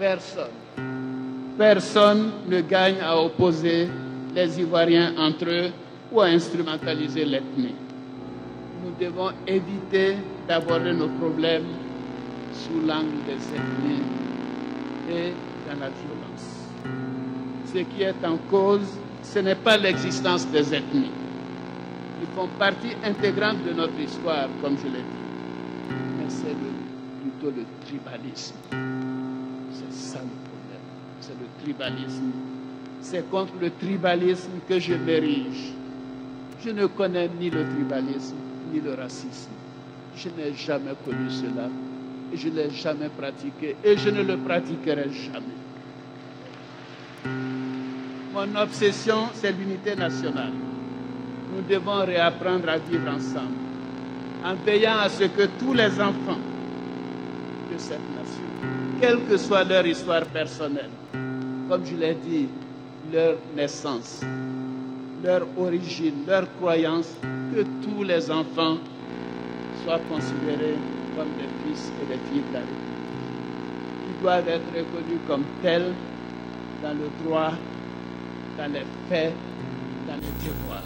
Personne. Personne ne gagne à opposer les Ivoiriens entre eux ou à instrumentaliser l'ethnie. Nous devons éviter d'aborder nos problèmes sous l'angle des ethnies et dans la violence. Ce qui est en cause, ce n'est pas l'existence des ethnies. Ils font partie intégrante de notre histoire, comme je l'ai dit. Mais c'est plutôt le tribalisme. C'est ça le problème. C'est le tribalisme. C'est contre le tribalisme que je m'érige. Je ne connais ni le tribalisme, ni le racisme. Je n'ai jamais connu cela. Et je ne l'ai jamais pratiqué. Et je ne le pratiquerai jamais. Mon obsession, c'est l'unité nationale. Nous devons réapprendre à vivre ensemble, en veillant à ce que tous les enfants de cette nation, quelle que soit leur histoire personnelle, comme je l'ai dit, leur naissance, leur origine, leur croyance, que tous les enfants soient considérés comme des fils et des filles de la République. Ils doivent être reconnus comme tels dans le droit, dans les faits, dans les devoirs.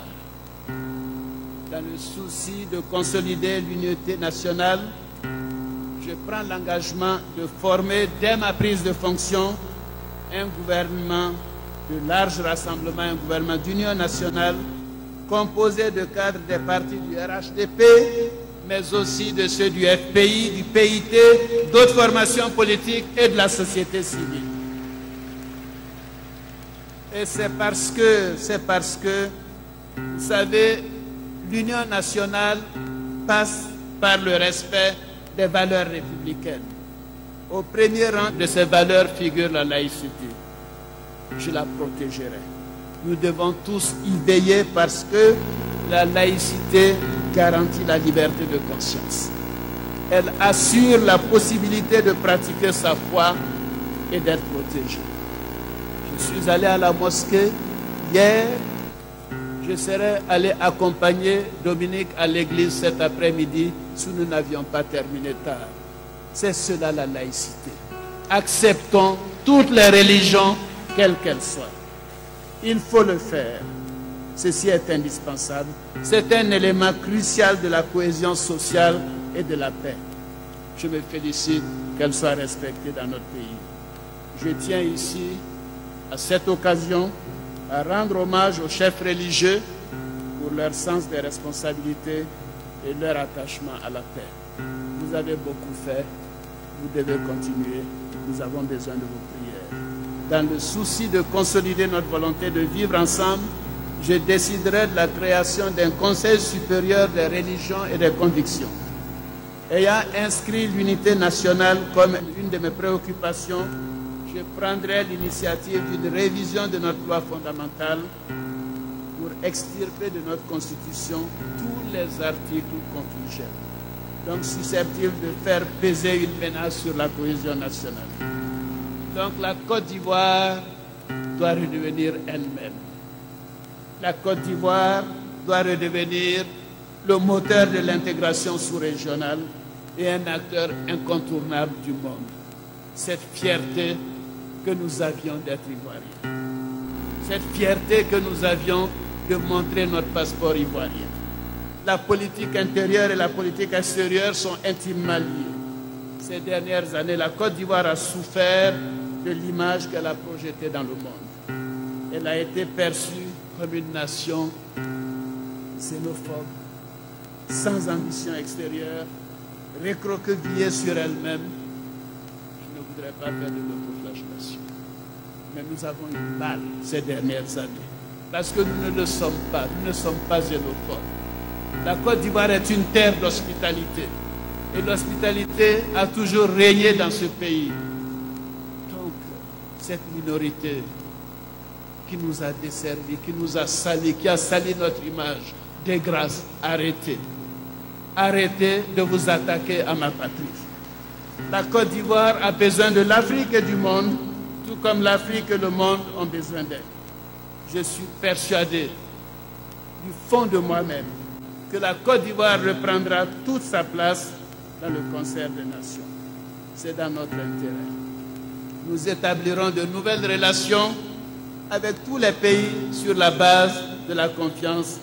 Dans le souci de consolider l'unité nationale, je prends l'engagement de former dès ma prise de fonction un gouvernement de large rassemblement, un gouvernement d'union nationale composé de cadres des partis du RHDP, mais aussi de ceux du FPI, du PIT, d'autres formations politiques et de la société civile. Et c'est parce que, vous savez, l'union nationale passe par le respect des valeurs républicaines. Au premier rang de ces valeurs figure la laïcité. Je la protégerai. Nous devons tous y veiller parce que la laïcité garantit la liberté de conscience. Elle assure la possibilité de pratiquer sa foi et d'être protégé. Je suis allé à la mosquée hier. Je serais allé accompagner Dominique à l'église cet après-midi si nous n'avions pas terminé tard. C'est cela la laïcité. Acceptons toutes les religions, quelles qu'elles soient. Il faut le faire. Ceci est indispensable. C'est un élément crucial de la cohésion sociale et de la paix. Je me félicite qu'elle soit respectée dans notre pays. Je tiens ici, à cette occasion, à rendre hommage aux chefs religieux pour leur sens des responsabilités et leur attachement à la paix. Vous avez beaucoup fait, vous devez continuer, nous avons besoin de vos prières. Dans le souci de consolider notre volonté de vivre ensemble, je déciderai de la création d'un conseil supérieur des religions et des convictions. Ayant inscrit l'unité nationale comme une de mes préoccupations, je prendrai l'initiative d'une révision de notre loi fondamentale pour extirper de notre Constitution tous les articles conflictuels, donc susceptibles de faire peser une menace sur la cohésion nationale. Donc la Côte d'Ivoire doit redevenir elle-même. La Côte d'Ivoire doit redevenir le moteur de l'intégration sous-régionale et un acteur incontournable du monde. Cette fierté que nous avions d'être ivoiriens. Cette fierté que nous avions de montrer notre passeport ivoirien. La politique intérieure et la politique extérieure sont intimement liées. Ces dernières années, la Côte d'Ivoire a souffert de l'image qu'elle a projetée dans le monde. Elle a été perçue comme une nation xénophobe, sans ambition extérieure, recroquevillée sur elle-même. Je ne voudrais pas faire de l'autoflagellation. Mais nous avons eu mal ces dernières années. Parce que nous ne le sommes pas. Nous ne sommes pas xénophobes. La Côte d'Ivoire est une terre d'hospitalité. Et l'hospitalité a toujours régné dans ce pays. Donc, cette minorité qui nous a desservis, qui nous a salis, qui a sali notre image, de grâce, arrêtez. Arrêtez de vous attaquer à ma patrie. La Côte d'Ivoire a besoin de l'Afrique et du monde, tout comme l'Afrique et le monde ont besoin d'elle. Je suis persuadé, du fond de moi-même, que la Côte d'Ivoire reprendra toute sa place dans le concert des nations. C'est dans notre intérêt. nous établirons de nouvelles relations avec tous les pays sur la base de la confiance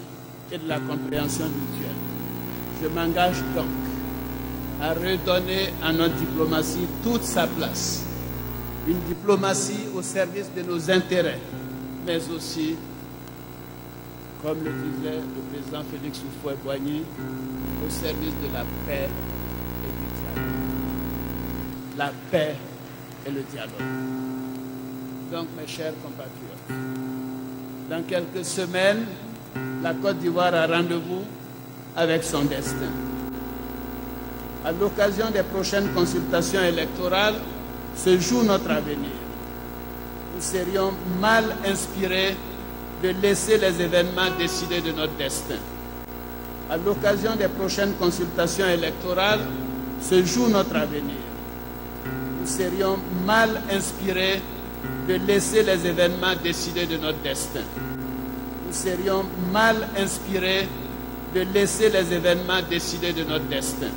et de la compréhension mutuelle. Je m'engage donc à redonner à notre diplomatie toute sa place. Une diplomatie au service de nos intérêts, mais aussi, comme le disait le président Félix Houphouët-Boigny, au service de la paix et du dialogue. La paix et le dialogue. Donc, mes chers compatriotes, dans quelques semaines, la Côte d'Ivoire a rendez-vous avec son destin. À l'occasion des prochaines consultations électorales, se joue notre avenir. Nous serions mal inspirés de laisser les événements décider de notre destin. À l'occasion des prochaines consultations électorales, se joue notre avenir. Nous serions mal inspirés de laisser les événements décider de notre destin. Nous serions mal inspirés de laisser les événements décider de notre destin.